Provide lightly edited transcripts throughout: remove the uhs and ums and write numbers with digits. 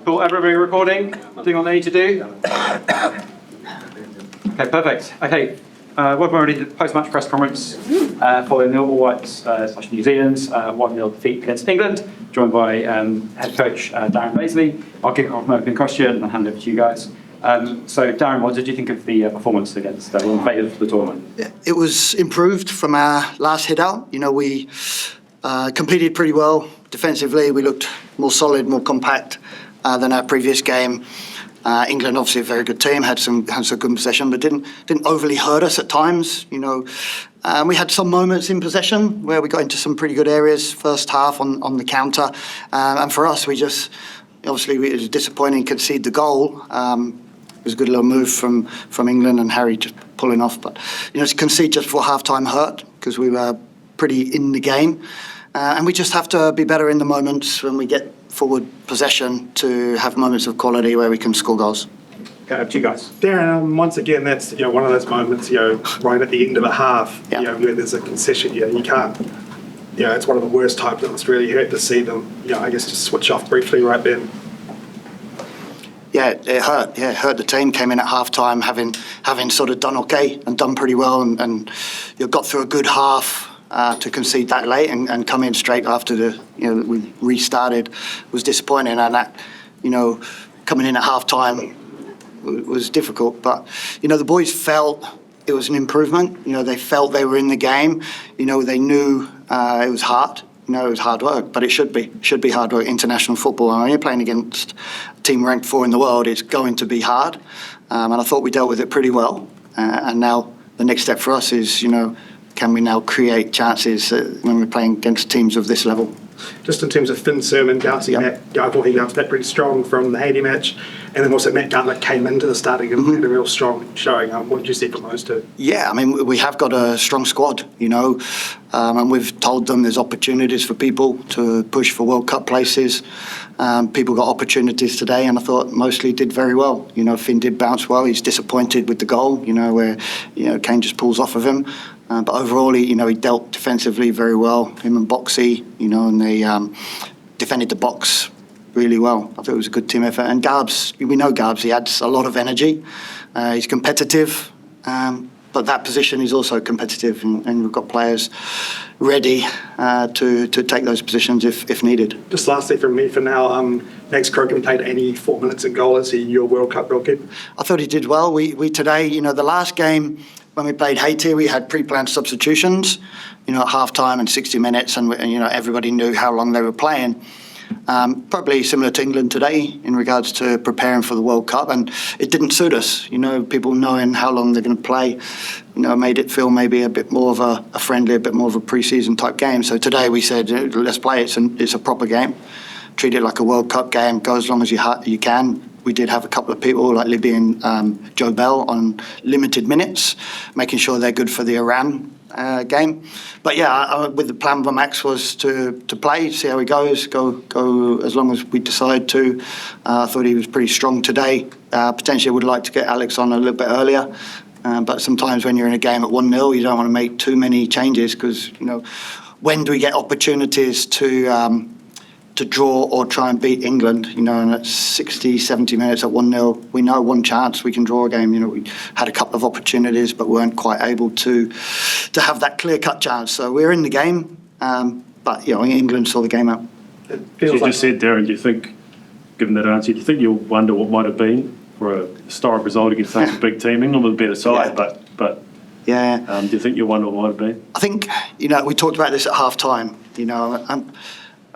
Cool, everybody recording? Doing what they need to do? Okay, perfect. Okay, welcome everybody to the post-match press conference following the All Whites / New Zealand's 1-0 defeat against England, joined by head coach Darren Bazeley. I'll kick off my opening question and hand over to you guys. So, Darren, what did you think of the performance against one of the tournament? It was improved from our last hit out. You know, we competed pretty well defensively. We looked more solid, more compact than our previous game. England, obviously a very good team, had some good possession, but didn't overly hurt us at times. You know, we had some moments in possession where we got into some pretty good areas first half on the counter, and for us, it was disappointing to concede the goal. It was a good little move from England and Harry just pulling off, but to concede just before half time hurt because we were pretty in the game, and we just have to be better in the moments when we get forward possession to have moments of quality where we can score goals. Okay, up to you guys. Darren, once again, that's one of those moments, right at the end of a half, where there's a concession. You can't. It's one of the worst times. It's really hurt to see them. I guess just switch off briefly right then. Yeah, it hurt. Yeah, it hurt the team. Came in at half time having sort of done okay and done pretty well, and got through a good half. To concede that late and come in straight after we restarted was disappointing, and that coming in at half time was difficult. But the boys felt it was an improvement. They felt they were in the game. They knew it was hard. It was hard work, but it should be hard work. International football, and when you're playing against a team ranked 4 in the world, it's going to be hard. And I thought we dealt with it pretty well. And now the next step for us is can we now create chances when we're playing against teams of this level? Just in terms of Finn Surman bouncing back, I thought he bounced back pretty strong from the Haiti match, and then also Matt Garbett came into the starting and had a real strong showing. What did you see from those two? Yeah, I mean, we have got a strong squad, and we've told them there's opportunities for people to push for World Cup places. People got opportunities today, and I thought mostly did very well. Finn did bounce well. He's disappointed with the goal, where Kane just pulls off of him. But overall, he dealt defensively very well. Him and Boxy, and they defended the box really well. I thought it was a good team effort. And Garbs, we know Garbs, he adds a lot of energy. He's competitive, but that position is also competitive, and we've got players ready to take those positions if needed. Just lastly from me for now, Max Crocombe played 84 minutes in goal. Is he your World Cup goalkeeper? I thought he did well. We today, the last game, when we played Haiti, we had pre-planned substitutions, at half-time and 60 minutes, and everybody knew how long they were playing. Probably similar to England today in regards to preparing for the World Cup, and it didn't suit us. People knowing how long they're going to play, made it feel maybe a bit more of a friendly, a bit more of a pre-season type game. So today we said, let's play it. It's a proper game. Treat it like a World Cup game. Go as long as you can. We did have a couple of people like Libby and Joe Bell on limited minutes, making sure they're good for the Iran game. But with the plan for Max was to play, see how he goes, go as long as we decide to. I thought he was pretty strong today. Potentially would like to get Alex on a little bit earlier. But sometimes when you're in a game at 1-0, you don't want to make too many changes because, when do we get opportunities to draw or try and beat England, and at 60, 70 minutes at 1-0, we know one chance we can draw a game. We had a couple of opportunities, but weren't quite able to have that clear-cut chance. So we're in the game, but England saw the game out. You just said, Darren, do you think, given that answer, do you think you'll wonder what might have been for a historic result against such a big team? England was a better side, but do you think you'll wonder what might have been? I think, we talked about this at half-time,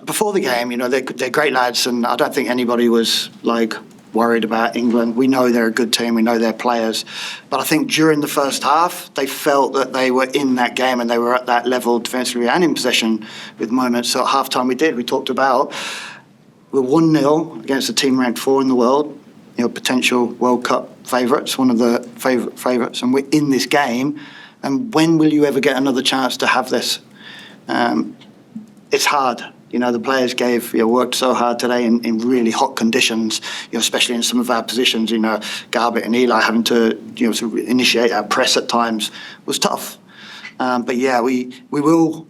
before the game, they're great lads, and I don't think anybody was worried about England. We know they're a good team, we know they're players, but I think during the first half, they felt that they were in that game and they were at that level defensively and in possession with moments. So at half-time we talked about we're 1-0 against a team ranked 4 in the world, potential World Cup favourites, one of the favourites, and we're in this game, and when will you ever get another chance to have this? It's hard. The players worked so hard today in really hot conditions, especially in some of our positions. Garbett and Eli having to, to initiate our press at times was tough. But we will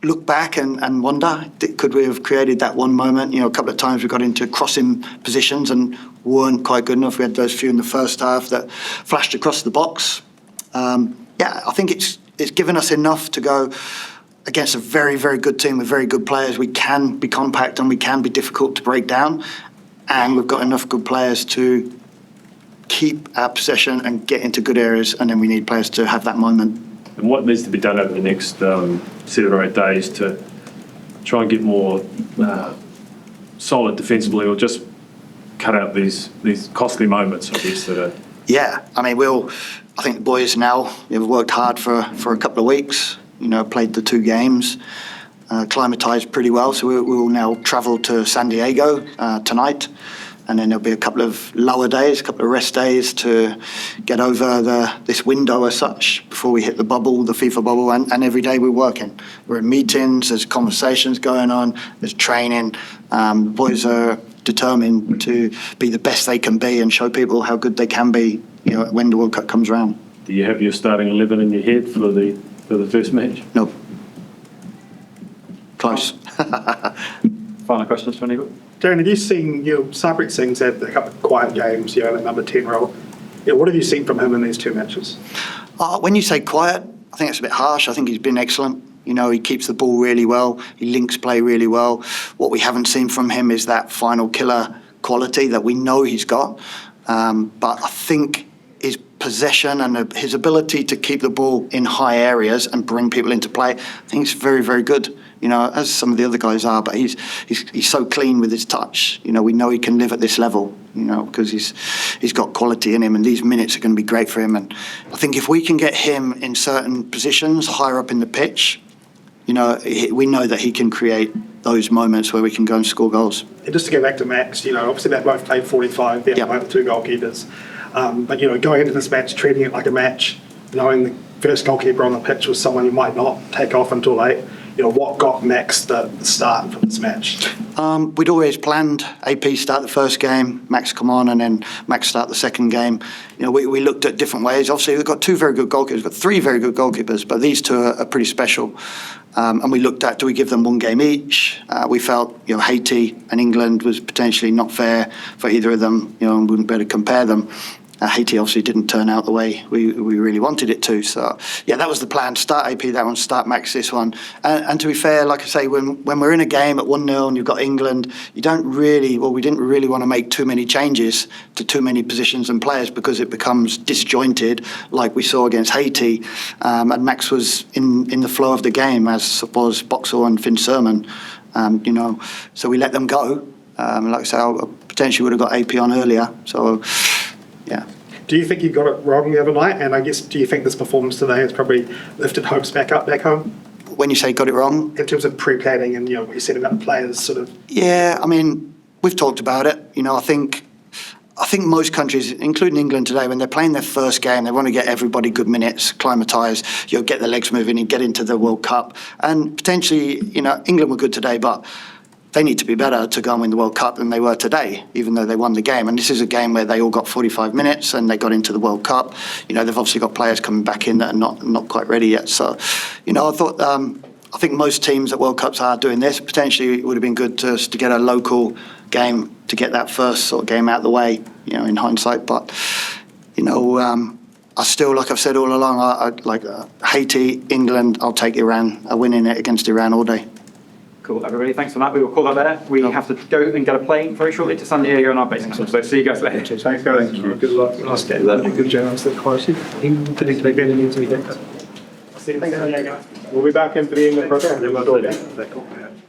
look back and wonder, could we have created that one moment? You know, a couple of times we got into crossing positions and weren't quite good enough. We had those few in the first half that flashed across the box. I think it's given us enough to go against a very, very good team with very good players. We can be compact and we can be difficult to break down. And we've got enough good players to keep our possession and get into good areas. And then we need players to have that moment. And what needs to be done over the next 7 or 8 days to try and get more solid defensively, or just cut out these costly moments, I guess, that are... Yeah, I mean, I think the boys now have worked hard for a couple of weeks, you know, played the 2 games, acclimatised pretty well. So we will now travel to San Diego tonight. And then there'll be a couple of lower days, a couple of rest days to get over this window as such before we hit the bubble, the FIFA bubble. And every day we're working. We're in meetings, there's conversations going on, there's training. The boys are determined to be the best they can be and show people how good they can be, you know, when the World Cup comes around. Do you have your starting 11 in your head for the first match? No. Close. Final questions for anybody? Darren, have you seen, Sarpreet Singh's had a couple of quiet games, the number 10 role. What have you seen from him in these 2 matches? When you say quiet, I think it's a bit harsh. I think he's been excellent. You know, he keeps the ball really well. He links play really well. What we haven't seen from him is that final killer quality that we know he's got. But I think his possession and his ability to keep the ball in high areas and bring people into play, I think it's very, very good. You know, as some of the other guys are, but he's so clean with his touch. You know, we know he can live at this level, you know, because he's got quality in him, and these minutes are going to be great for him. And I think if we can get him in certain positions higher up in the pitch, you know, we know that he can create those moments where we can go and score goals. And just to go back to Max, obviously they both played 45, they're both 2 goalkeepers. But, going into this match, treating it like a match, knowing the first goalkeeper on the pitch was someone you might not take off until late, what got Max the start for this match? We'd always planned AP start the first game, Max come on, and then Max start the second game. We looked at different ways. Obviously, we've got 2 very good goalkeepers, we've got 3 very good goalkeepers, but these 2 are pretty special. And we looked at, do we give them 1 game each? We felt, Haiti and England was potentially not fair for either of them, and wouldn't be able to compare them. Haiti obviously didn't turn out the way we really wanted it to. So, yeah, that was the plan. Start AP that one, start Max this one. And to be fair, like I say, when we're in a game at 1-0 and you've got England, we didn't really want to make too many changes to too many positions and players because it becomes disjointed like we saw against Haiti. And Max was in the flow of the game, as was Boxall and Surman. So we let them go. Like I say, I potentially would have got AP on earlier. So, yeah. Do you think you got it wrong the other night? And I guess, do you think this performance today has probably lifted hopes back home? When you say got it wrong? In terms of pre-planning and, what you said about players sort of... Yeah, I mean, we've talked about it. I think most countries, including England today, when they're playing their first game, they want to get everybody good minutes, acclimatise, get their legs moving and get into the World Cup. And potentially, England were good today, but they need to be better to go and win the World Cup than they were today, even though they won the game. And this is a game where they all got 45 minutes and they got into the World Cup. They've obviously got players coming back in that are not quite ready yet. So, I think most teams at World Cups are doing this. Potentially, it would have been good to get a local game to get that first sort of game out of the way, in hindsight. But, I still, like I've said all along, I like Haiti, England, I'll take Iran. I'm winning it against Iran all day. Cool, everybody. Thanks for that. We will call that there. We have to go and get a plane very shortly to San Diego on our base. So see you guys later. Thanks, guys. Thank you. Good luck. Nice game. Good job. Particularly getting into the game. See you. Thanks, Diego. We'll be back in for the England program.